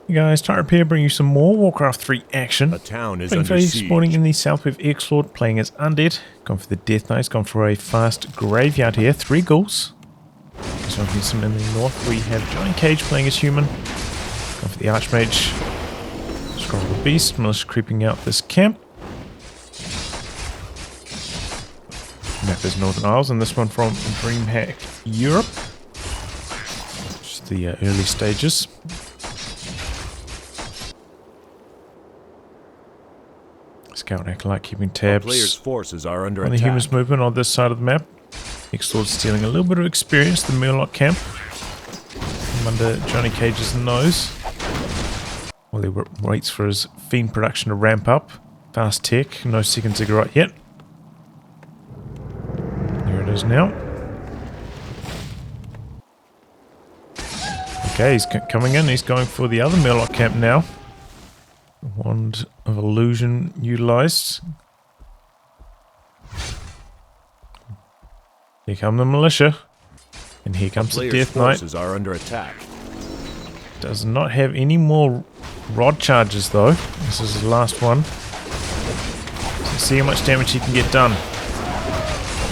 Hey guys, Tire Repair bring you some more Warcraft 3 action. A town is Been under very siege. spawning in the south with Xlord, playing as Undead. Gone for the Death Knights, gone for a fast graveyard here. 3 ghouls. So some in the north. We have JohnnyCage playing as human. Gone for the Archmage. Scroll the Beast. Militia creeping out this camp. Map is Northern Isles, and this one from Dreamhack Europe. Just the early stages. Scout Acolyte keeping tabs Players' forces are under on the attack. humans movement on this side of the map. Xlord stealing a little bit of experience, the Murloc camp. From under JohnnyCage's nose. While he waits for his fiend production to ramp up. Fast tech, no second ziggurat yet. There it is now. Okay, he's coming in, he's going for the other Murloc camp now. Wand of Illusion utilized. Here come the militia. And here comes the Death Knight. Are under attack. Does not have any more rod charges though. This is his last one. Let's see how much damage he can get done.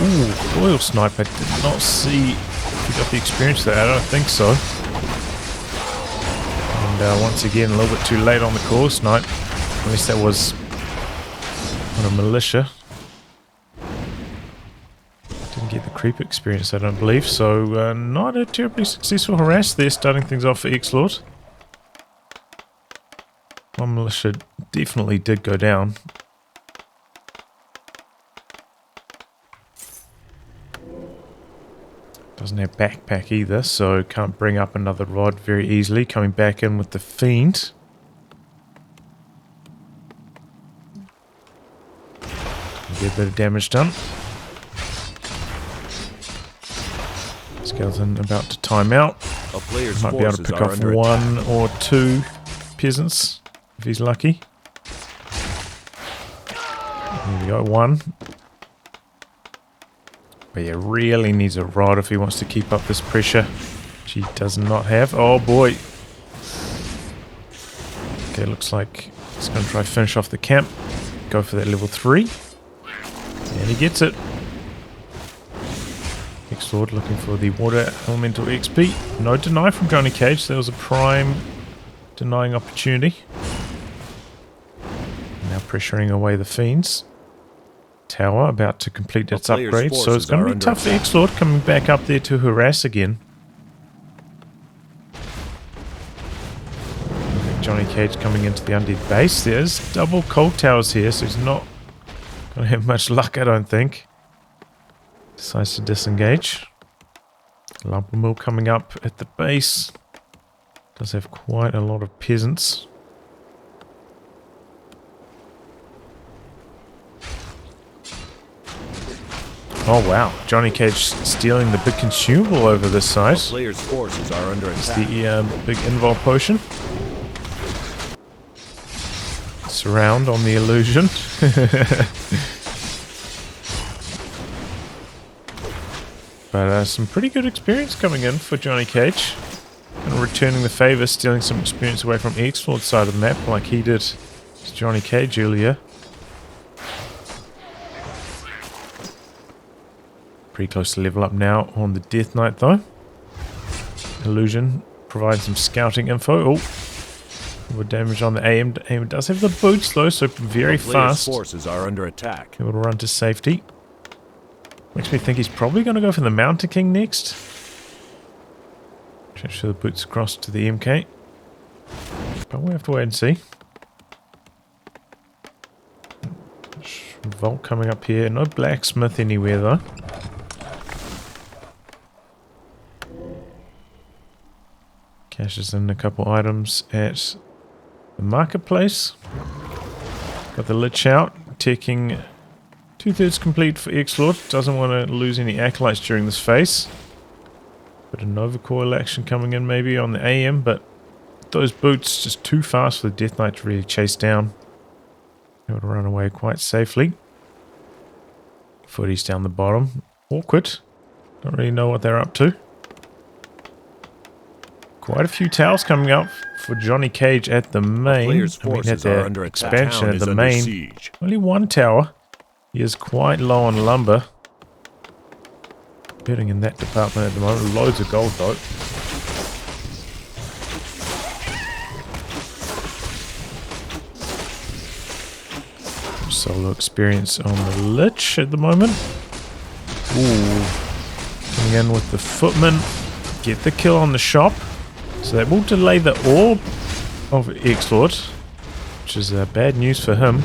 Ooh, Royal Sniper. Did not see if he got the experience there. I don't think so. And once again, a little bit too late on the course night. At least that was on a militia. Didn't get the creep experience, I don't believe. So not a terribly successful harass there, starting things off for Xlord. One militia definitely did go down. Doesn't have backpack either, so can't bring up another rod very easily. Coming back in with the fiend. Get a bit of damage done. Skeleton about to time out. Might be able to pick off one or two peasants if he's lucky. There we go, one. But yeah, really needs a rod if he wants to keep up this pressure, which he does not have. Oh boy. Okay, looks like he's going to try finish off the camp. Go for that level 3. And he gets it. Xlord looking for the water elemental XP. No deny from JohnnyCage. That was a prime denying opportunity. Now pressuring away the fiends. Tower about to complete its upgrade, so it's going to be tough for Xlord coming back up there to harass again. JohnnyCage coming into the Undead base. There's double cold towers here, so he's not going to have much luck, I don't think. Decides to disengage. Lumber Mill coming up at the base. Does have quite a lot of peasants. Oh wow, JohnnyCage stealing the big consumable over this side. Players' forces are under attack. It's the big invul potion. Surround on the illusion. But some pretty good experience coming in for JohnnyCage. And returning the favour, stealing some experience away from Xlord's side of the map like he did to JohnnyCage earlier. Pretty close to level up now on the Death Knight though. Illusion provides some scouting info. Oh, more damage on the AM. AM does have the boots though, so very fast. Forces are under attack. Able to run to safety. Makes me think he's probably going to go for the Mountain King next. Transfer the boots across to the MK. But we'll have to wait and see. Vault coming up here. No blacksmith anywhere though. Cashes in a couple items at the marketplace. Got the Lich out, taking 2/3 complete for Xlord. Doesn't want to lose any acolytes during this phase. Bit of Nova Coil action coming in maybe on the AM, but those boots just too fast for the Death Knight to really chase down. Able to run away quite safely. Footies down the bottom. Awkward. Don't really know what they're up to. Quite a few towers coming up for JohnnyCage at the main. Players' I mean, at forces are the under attack. expansion Town at is the under main. siege. Only one tower. He is quite low on lumber. Hurting in that department at the moment. Loads of gold though. Solo experience on the Lich at the moment. Ooh. Coming in with the footman. Get the kill on the shop. So that will delay the orb of Xlord, which is bad news for him.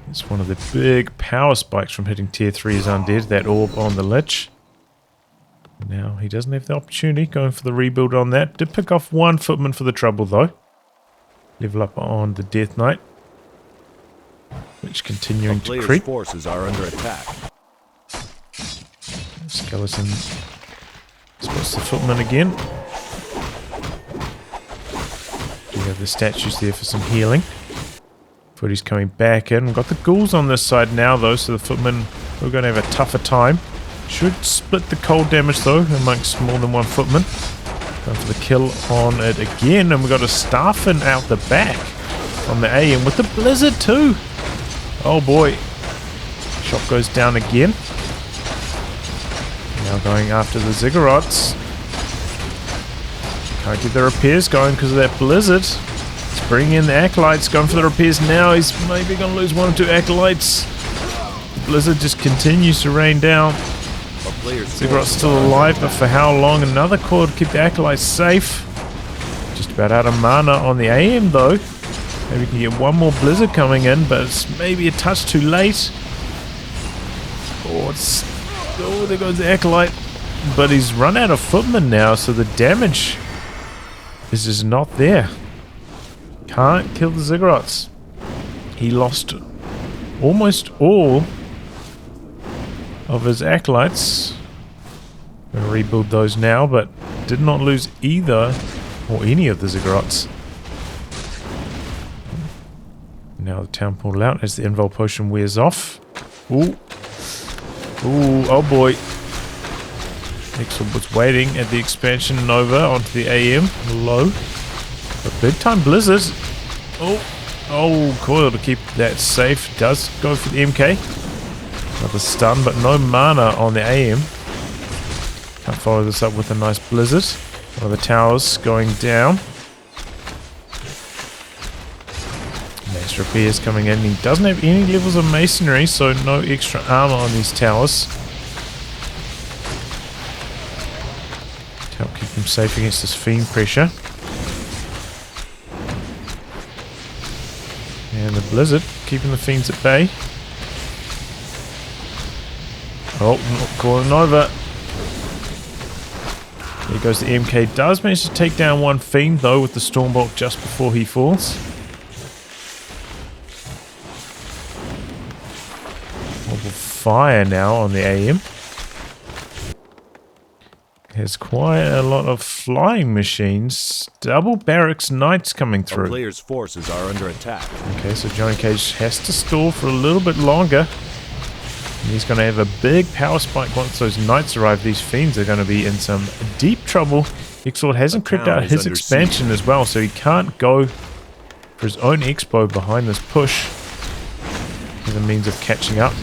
It's one of the big power spikes from hitting tier 3's Undead, that orb on the Lich. Now he doesn't have the opportunity, going for the rebuild on that. Did pick off one footman for the trouble though. Level up on the Death Knight, which continuing to creep. Forces are under attack. Skeleton spots the footman again. Do have the statues there for some healing. Footy's coming back in. We've got the ghouls on this side now though, so the footmen are going to have a tougher time. Should split the cold damage though amongst more than one footman. Going for the kill on it again, and we've got a Starfin out the back on the AM with the blizzard too. Oh boy. Shop goes down again. Now going after the Ziggurats. Can't get the repairs going because of that blizzard. Let's bring in the Acolytes, going for the repairs now. He's maybe going to lose one or two Acolytes. The blizzard just continues to rain down. Ziggurat's still alive, but for how long? Another core to keep the Acolytes safe. Just about out of mana on the AM though. Maybe we can get one more blizzard coming in, but it's maybe a touch too late. Oh, there goes the Acolyte. But he's run out of footmen now, so the damage is just not there. Can't kill the Ziggurats. He lost almost all of his Acolytes. I'm going to rebuild those now, but did not lose either or any of the Ziggurats. Now the town portal out as the invul potion wears off. Ooh. Ooh, oh boy. Xlord was waiting at the expansion Nova onto the AM. Low. A big time blizzard. Oh, Coil to keep that safe. Does go for the MK. Another stun, but no mana on the AM. Can't follow this up with a nice blizzard. One of the towers going down. Mass repairs coming in. He doesn't have any levels of masonry, so no extra armor on these towers. To help keep him safe against this fiend pressure. And the blizzard keeping the fiends at bay. Oh, calling over. There goes the MK. Does manage to take down one fiend though with the Stormbolt just before he falls. Mobile fire now on the AM. There's quite a lot of flying machines. Double barracks knights coming through. Our players' forces are under attack. Okay, so JohnnyCage has to stall for a little bit longer. And he's going to have a big power spike once those knights arrive. These fiends are going to be in some deep trouble. Xlord hasn't crept out his expansion as well, so he can't go for his own expo behind this push as a means of catching up.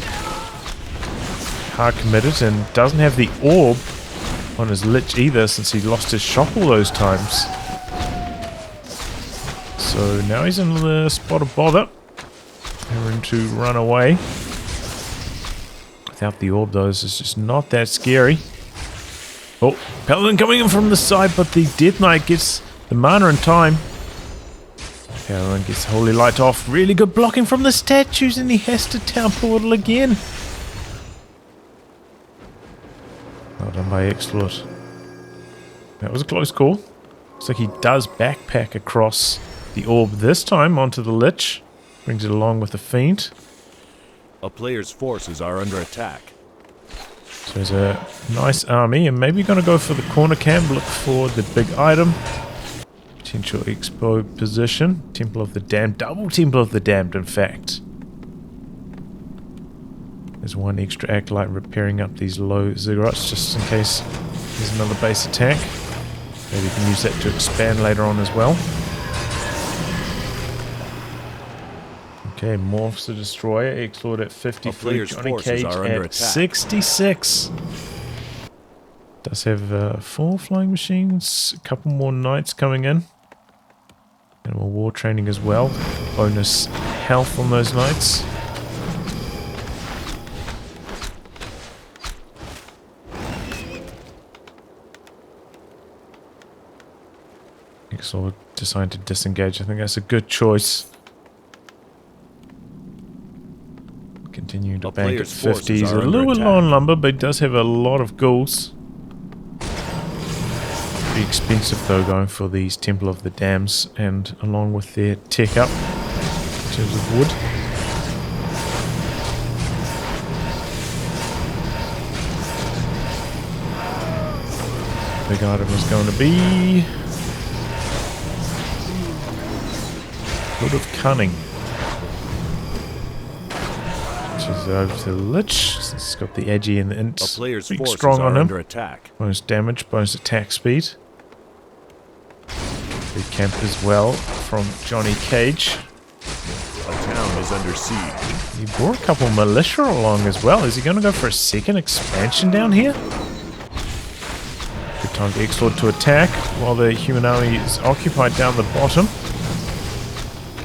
Hard committed and doesn't have the orb on his Lich either since he lost his shop all those times. So now he's in the spot of bother. Having to run away. Without the orb though, this is just not that scary. Oh, Paladin coming in from the side, but the Death Knight gets the mana in time. Paladin gets Holy Light off. Really good blocking from the statues, and he has to town portal again. Well done by Xlord. That was a close call. Looks like he does backpack across the orb this time onto the Lich. Brings it along with the Fiend. A player's forces are under attack. So there's a nice army, and maybe going to go for the corner camp, look for the big item. Potential expo position. Temple of the Damned. Double Temple of the Damned, in fact. There's one extra Acolyte repairing up these low Ziggurats just in case there's another base attack. Maybe you can use that to expand later on as well. Okay, morphs the destroyer. Xlord at 53. JohnnyCage at 66. Does have 4 flying machines. A couple more knights coming in. And more war training as well. Bonus health on those knights. Xlord decided to disengage. I think that's a good choice. Continuing to bank at 50. He's a little bit low on lumber, but he does have a lot of ghouls. Pretty expensive though, going for these Temple of the Dams, and along with their tech up in terms of wood. Big item is going to be Hood of Cunning. Over to the Lich. It's got the edgy and the int. A player's Big forces strong are on him. under attack. Bonus damage, bonus attack speed. Big camp as well from JohnnyCage. A town is under siege. He brought a couple militia along as well. Is he going to go for a second expansion down here? Good time for Xlord to attack while the human army is occupied down the bottom.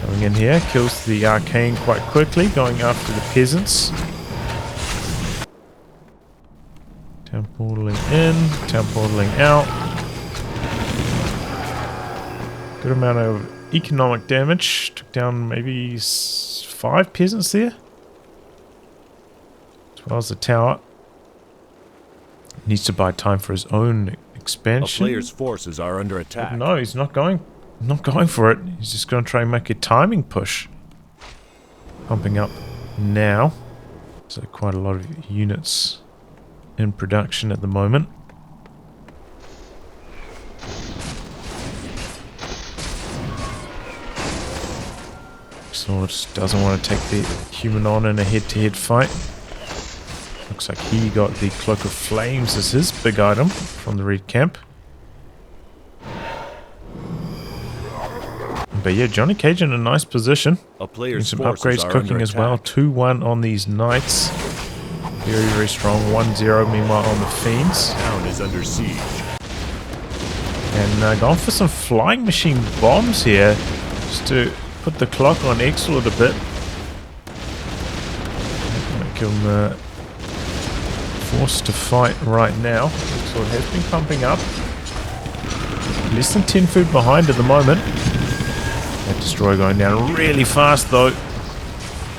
Going in here, kills the arcane quite quickly, going after the peasants. Town portaling in, town portaling out. Good amount of economic damage. Took down maybe 5 peasants there. As well as the tower. Needs to buy time for his own expansion. A player's forces are under attack. But no, he's not going for it. He's just going to try and make a timing push. Pumping up now. So quite a lot of units in production at the moment. Xlord doesn't want to take the human on in a head-to-head fight. Looks like he got the Cloak of Flames as his big item from the Red Camp. But yeah, JohnnyCage in a nice position. A player's some forces upgrades are cooking under as well. attack. 2-1 on these knights. Very, very strong. 1-0 meanwhile on the fiends. Town is under siege. And going for some flying machine bombs here. Just to put the clock on Xlord a bit. Make him forced to fight right now. Xlord has been pumping up. Less than 10 food behind at the moment. That destroyer going down really fast though.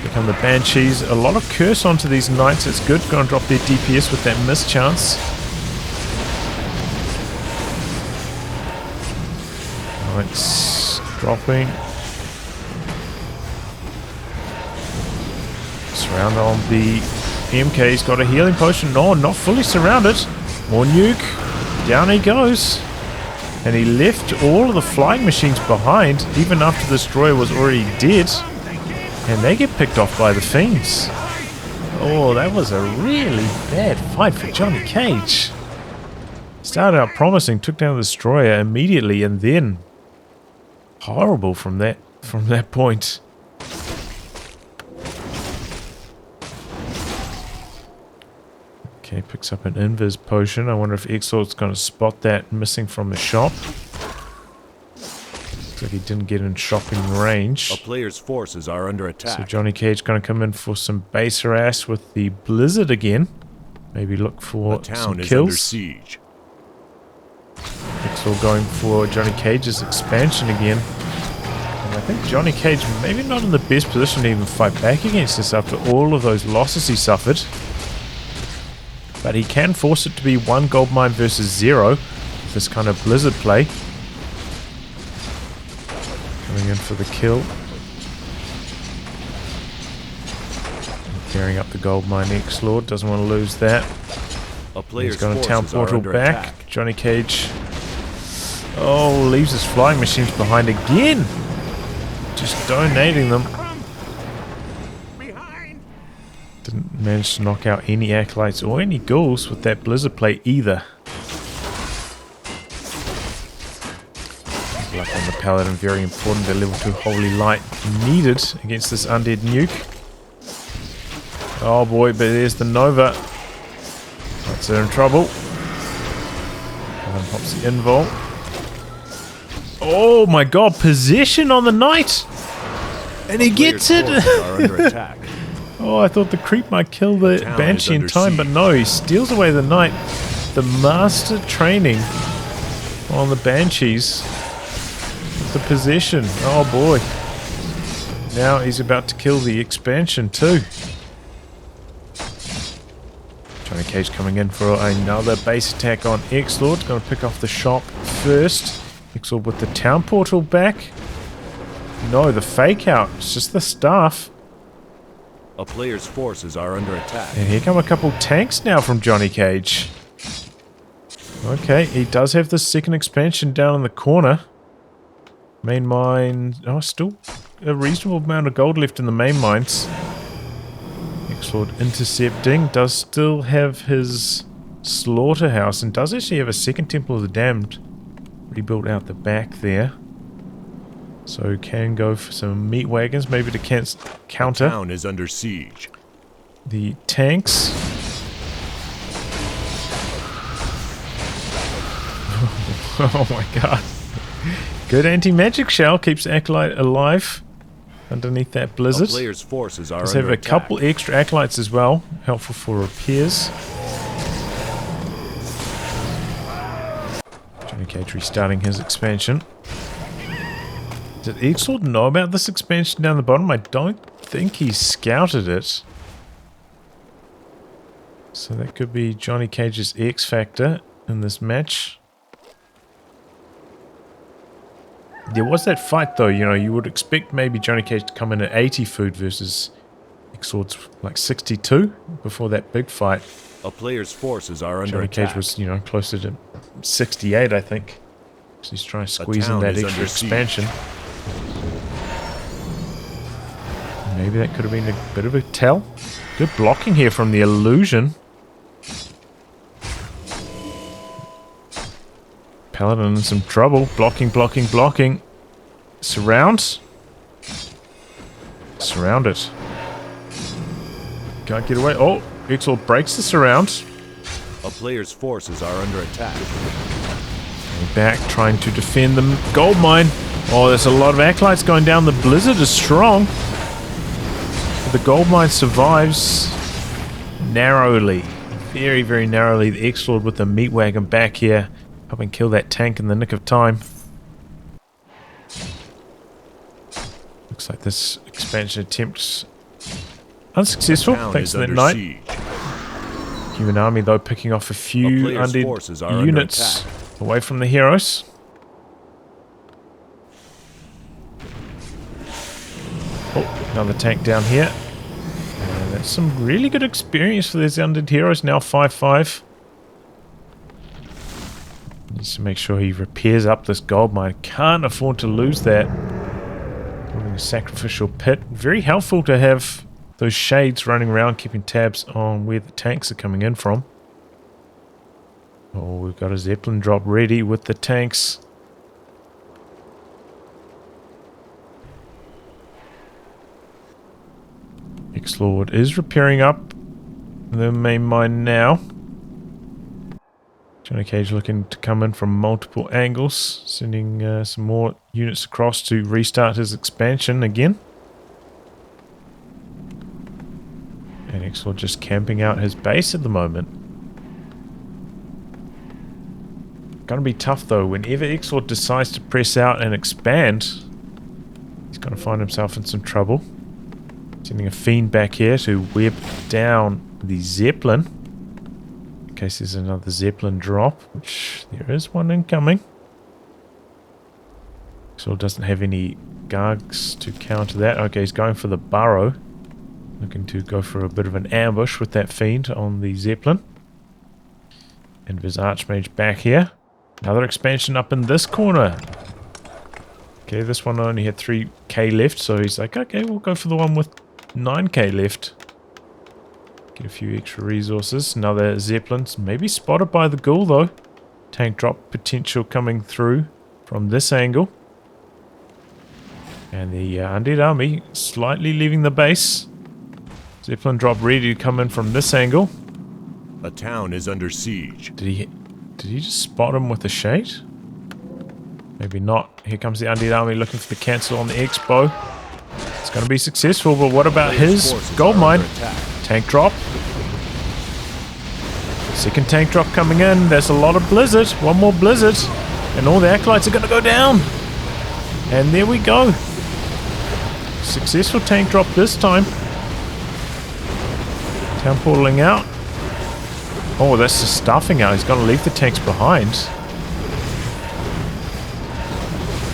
Become the Banshees. A lot of curse onto these knights. It's good. Going to drop their DPS with that miss chance. Knights dropping. Surround on the MK's got a healing potion. No, not fully surrounded. More nuke. Down he goes. And he left all of the flying machines behind, even after the destroyer was already dead. And they get picked off by the fiends. Oh, that was a really bad fight for JohnnyCage. Started out promising, took down the destroyer immediately, and then horrible from that point. Okay, picks up an invis potion. I wonder if Xlord's going to spot that missing from the shop. Looks like he didn't get in shopping range. A player's forces are under attack. So JohnnyCage going to come in for some base harass with the blizzard again. Maybe look for the town some is kills. under siege. Xlord going for JohnnyCage's expansion again. And I think JohnnyCage maybe not in the best position to even fight back against this after all of those losses he suffered. But he can force it to be 1 gold mine versus 0 with this kind of blizzard play. Coming in for the kill. Tearing up the gold mine. Xlord doesn't want to lose that. A player's He's going to town forces are portal under back. attack. JohnnyCage. Oh, leaves his flying machines behind again. Just donating them. Didn't manage to knock out any acolytes or any ghouls with that blizzard play either. Luck on the Paladin, very important. The level 2 Holy Light needed against this Undead nuke. Oh boy, but there's the Nova. Knights are in trouble. Paladin pops the invul. Oh my god, possession on the Knight! And he gets it! Are under attack. Oh, I thought the creep might kill the Banshee in time, but no, he steals away the Knight. The master training on the Banshees. The possession. Oh boy. Now he's about to kill the expansion too. JohnnyCage coming in for another base attack on Xlord. Going to pick off the shop first. Xlord with the town portal back. No, the fake out. It's just the staff. A player's forces are under attack. And here come a couple tanks now from JohnnyCage. Okay, he does have the second expansion down in the corner. Main mine... Oh, still a reasonable amount of gold left in the main mines. Xlord intercepting. Does still have his slaughterhouse and does actually have a second Temple of the Damned rebuilt out the back there. So can go for some meat wagons, maybe to counter. The town is under siege. The tanks. Oh my god. Good anti-magic shell keeps Acolyte alive underneath that blizzard. A player's forces are Let's under have a attack. couple extra Acolytes as well, helpful for repairs. JohnnyCage restarting his expansion. Did Xlord know about this expansion down the bottom? I don't think he scouted it. So that could be JohnnyCage's X factor in this match. There was that fight though, you know, you would expect maybe JohnnyCage to come in at 80 food versus Xlord's like 62 before that big fight. A player's forces are under JohnnyCage attack. was, you know, closer to 68, I think. So he's trying to squeeze in town that is extra under siege. expansion. Maybe that could have been a bit of a tell. Good blocking here from the illusion. Paladin in some trouble. Blocking, blocking, blocking. Surround. Surround it. Can't get away. Oh, Xlord breaks the surround. A player's forces are under attack. Back, trying to defend the gold mine. Oh, there's a lot of acolytes going down. The blizzard is strong. The gold mine survives narrowly. Very, very narrowly. The Xlord with the meat wagon back here. Helping kill that tank in the nick of time. Looks like this expansion attempt unsuccessful, Town thanks is to that under knight. siege. Human army, though, picking off a few player's forces are undead under units attack. away from the heroes. Oh, another tank down here. That's some really good experience for these undead heroes. Now 5-5. Needs to make sure he repairs up this gold mine. Can't afford to lose that. Building a sacrificial pit. Very helpful to have those shades running around, keeping tabs on where the tanks are coming in from. Oh, we've got a Zeppelin drop ready with the tanks. Xlord is repairing up the main mine now. JohnnyCage looking to come in from multiple angles, sending some more units across to restart his expansion again. And Xlord just camping out his base at the moment. Gonna be tough though. Whenever Xlord decides to press out and expand, he's gonna find himself in some trouble. Sending a fiend back here to web down the Zeppelin. In case there's another Zeppelin drop, which there is one incoming. Xlord doesn't have any Gargs to counter that. Okay, he's going for the burrow. Looking to go for a bit of an ambush with that fiend on the Zeppelin. And his Archmage back here. Another expansion up in this corner. Okay, this one only had 3k left, so he's like, okay, we'll go for the one with 9k left. Get a few extra resources. Another Zeppelin. Maybe spotted by the ghoul though. Tank drop potential coming through from this angle. And the undead army slightly leaving the base. Zeppelin drop ready to come in from this angle. A town is under siege. Did he just spot him with the shade? Maybe not. Here comes the undead army looking for the cancel on the Expo. It's going to be successful, but what about his gold mine? Tank drop. Second tank drop coming in. There's a lot of blizzard. One more blizzard. And all the acolytes are going to go down. And there we go. Successful tank drop this time. Town portaling out. Oh, that's the stuffing out. He's going to leave the tanks behind.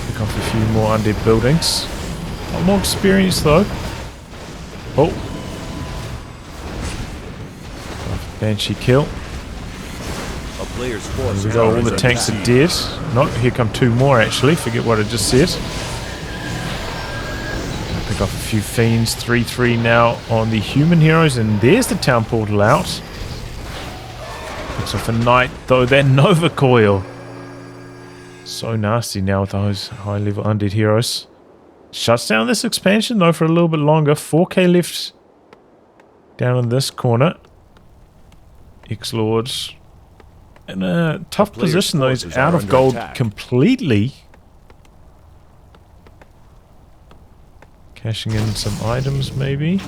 Pick off a few more undead buildings. A lot more experience though. Oh. Banshee kill. A player's force We got all the tanks are dead. Not here come two more actually. Forget what I just said. Pick off a few fiends. 3-3 now on the human heroes, and there's the town portal out. Picks off a knight though. That Nova coil. So nasty now with those high level undead heroes. Shuts down this expansion though for a little bit longer. 4k left down in this corner. Xlord in a tough position though. He's out of gold completely. Cashing in some items maybe.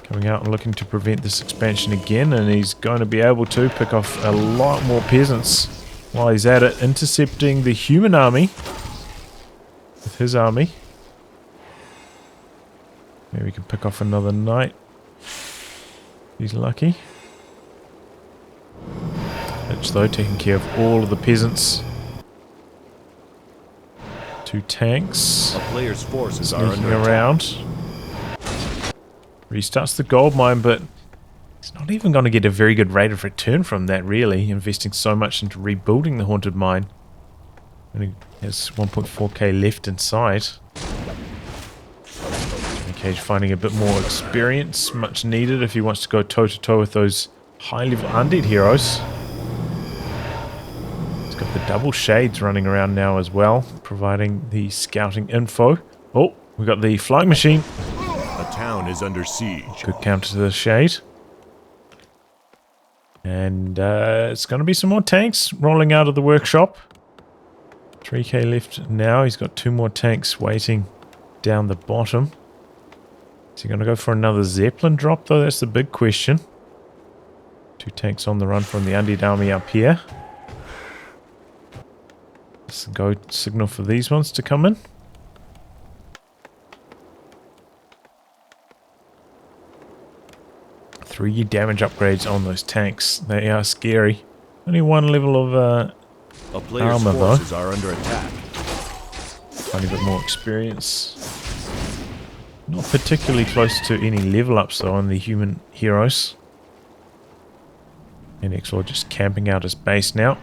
Coming out and looking to prevent this expansion again, and he's going to be able to pick off a lot more peasants while he's at it, intercepting the human army with his army. Maybe we can pick off another knight. He's lucky. Lich though taking care of all of the peasants. Two tanks. A player's forces are Sneaking under around. attack. Restarts the gold mine, but he's not even going to get a very good rate of return from that really, investing so much into rebuilding the haunted mine. Only has 1.4k left inside. JohnnyCage finding a bit more experience, much needed if he wants to go toe to toe with those high level undead heroes. He's got the double shades running around now as well, providing the scouting info. Oh, we got the flying machine. A town is under siege. Good counter to the shade. And it's going to be some more tanks rolling out of the workshop. 3k left now. He's got two more tanks waiting down the bottom. Is he going to go for another Zeppelin drop though? That's the big question. Two tanks on the run from the undead army up here. Let's go signal for these ones to come in. Three damage upgrades on those tanks. They are scary. Only one level of a player's armor forces though. are under attack. Tiny bit more experience. Not particularly close to any level ups though on the human heroes. And Xlord just camping out his base now.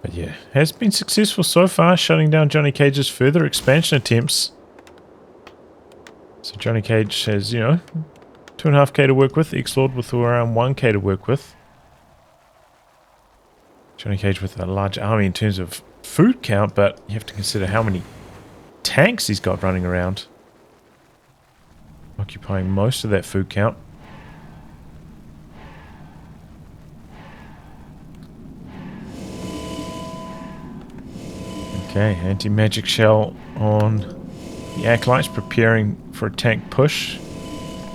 But yeah, has been successful so far, shutting down JohnnyCage's further expansion attempts. So JohnnyCage has, you know, 2.5k to work with. Xlord with around 1k to work with. JohnnyCage with a large army in terms of food count, but you have to consider how many tanks he's got running around. Occupying most of that food count. Okay, anti-magic shell on the acolytes, preparing for a tank push,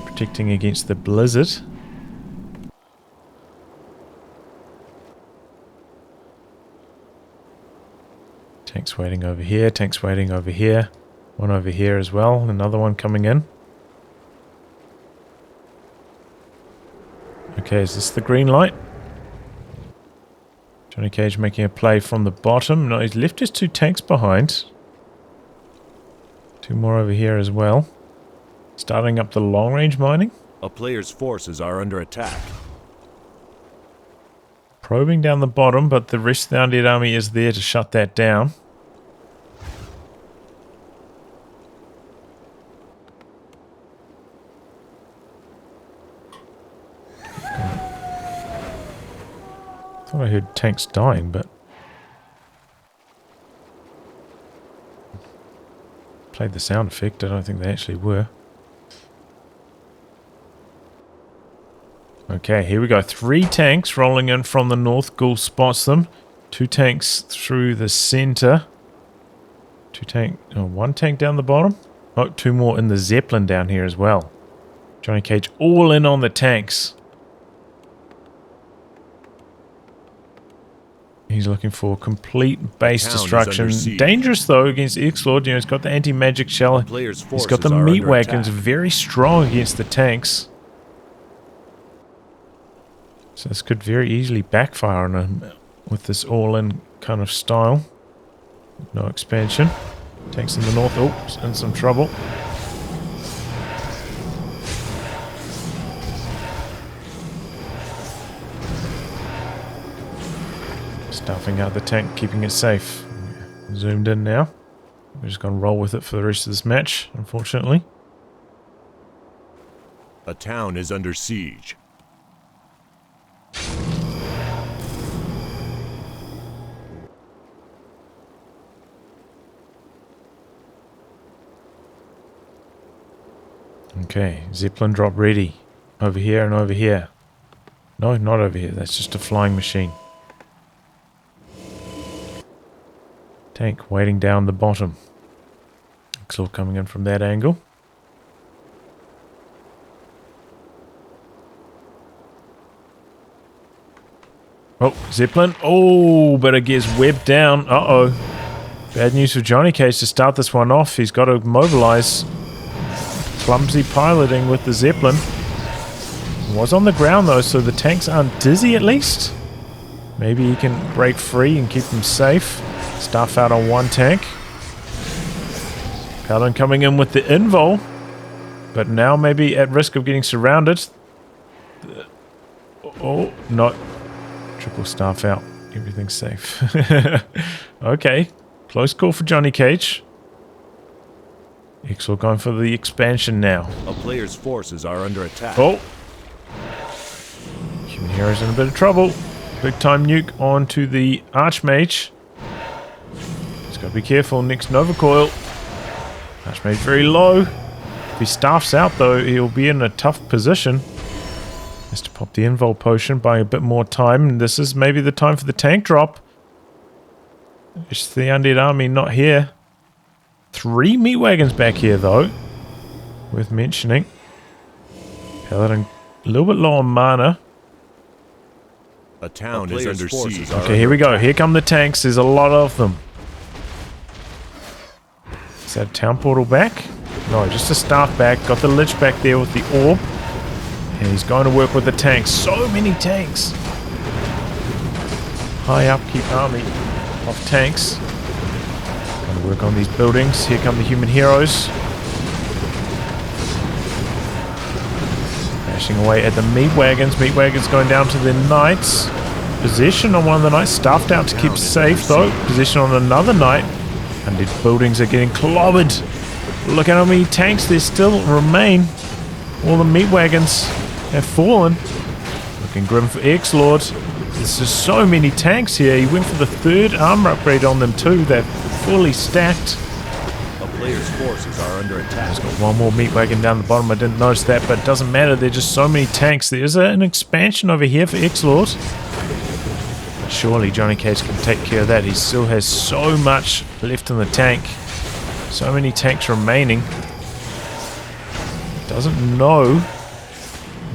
protecting against the blizzard. Tanks waiting over here, tanks waiting over here, one over here as well, another one coming in. Okay, is this the green light? JohnnyCage making a play from the bottom. No, he's left his two tanks behind. Two more over here as well. Starting up the long-range mining. A player's forces are under attack. Probing down the bottom, but the rest of the undead army is there to shut that down. Thought I heard tanks dying, but... Played the sound effect, I don't think they actually were. Okay, here we go. 3 tanks rolling in from the north. Ghoul spots them. 2 tanks through the center. 1 tank down the bottom. Oh, 2 more in the Zeppelin down here as well. JohnnyCage all in on the tanks. He's looking for complete base destruction. Dangerous though against Xlord. You know, he's got the anti-magic shell. He's got the meat wagons. Very strong against the tanks. So this could very easily backfire on him with this all-in kind of style. No expansion. Tanks in the north. Oh, in some trouble. Stuffing out the tank, keeping it safe. Zoomed in now. We're just going to roll with it for the rest of this match, unfortunately. A town is under siege. Okay, Zeppelin drop ready. Over here and over here. No, not over here. That's just a flying machine. Tank waiting down the bottom. Xlord coming in from that angle. Oh, Zeppelin. Oh, but it gets webbed down. Uh-oh. Bad news for JohnnyCage to start this one off. He's got to mobilize. Clumsy piloting with the Zeppelin. Was on the ground though, so the tanks aren't dizzy at least. Maybe he can break free and keep them safe. Stuff out on 1 tank. Paladin coming in with the invul. But now maybe at risk of getting surrounded. Oh, not. Triple staff out. Everything's safe. Okay. Close call for JohnnyCage. Xlord going for the expansion now. A player's forces are under attack. Oh! Human hero's in a bit of trouble. Big time nuke onto the Archmage. He's got to be careful. Next Nova Coil. Archmage very low. If he staffs out though, he'll be in a tough position. Has to pop the invul potion, buying a bit more time. And this is maybe the time for the tank drop. It's the Undead army not here. 3 meat wagons back here though. Worth mentioning. Paladin a little bit low on mana. A town is under siege. Okay, here we go. Here come the tanks. There's a lot of them. Is that a town portal back? No, just a staff back. Got the lich back there with the orb. And he's going to work with the tanks. So many tanks. High upkeep army of tanks. Going to work on these buildings. Here come the human heroes. Bashing away at the meat wagons. Meat wagons going down to the knights. Possession on one of the knights. Staffed out to keep safe though. Possession on another knight. And the buildings are getting clobbered. Look at how many tanks there still remain. All the meat wagons have fallen. Looking grim for Xlord. There's just so many tanks here. He went for the 3rd armor upgrade on them too. They're fully stacked. A player's forces are under attack. He's got one more meat wagon down the bottom. I didn't notice that, but it doesn't matter. There's just so many tanks. There's an expansion over here for Xlord. Surely JohnnyCage can take care of that. He still has so much left in the tank. So many tanks remaining. Doesn't know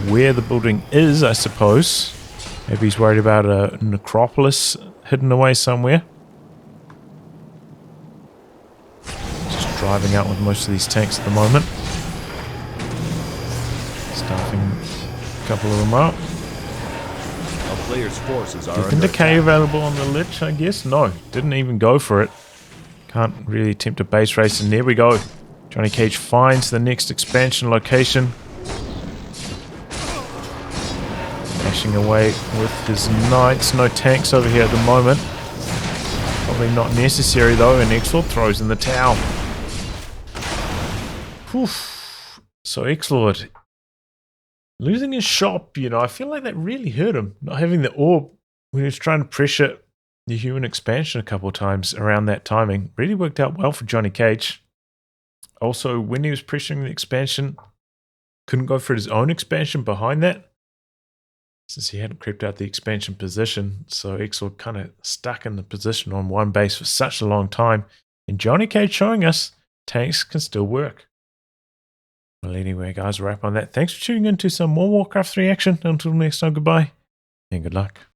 where the building is, I suppose. Maybe he's worried about a necropolis hidden away somewhere. Just driving out with most of these tanks at the moment. Staffing a couple of them up. A player's forces are Death under and Decay attack. available on the Lich, I guess? No, didn't even go for it. Can't really attempt a base race, and there we go. JohnnyCage finds the next expansion location. Dashing away with his knights. No tanks over here at the moment. Probably not necessary though, and Xlord throws in the towel. Whew. So Xlord losing his shop, you know, I feel like that really hurt him. Not having the orb when he was trying to pressure the human expansion a couple of times around that timing, really worked out well for JohnnyCage. Also, when he was pressuring the expansion, couldn't go for his own expansion behind that, since he hadn't crept out the expansion position. So Xlord kind of stuck in the position on one base for such a long time. And JohnnyCage showing us tanks can still work. Well, anyway, guys, wrap on that. Thanks for tuning in to some more Warcraft 3 action. Until next time, goodbye and good luck.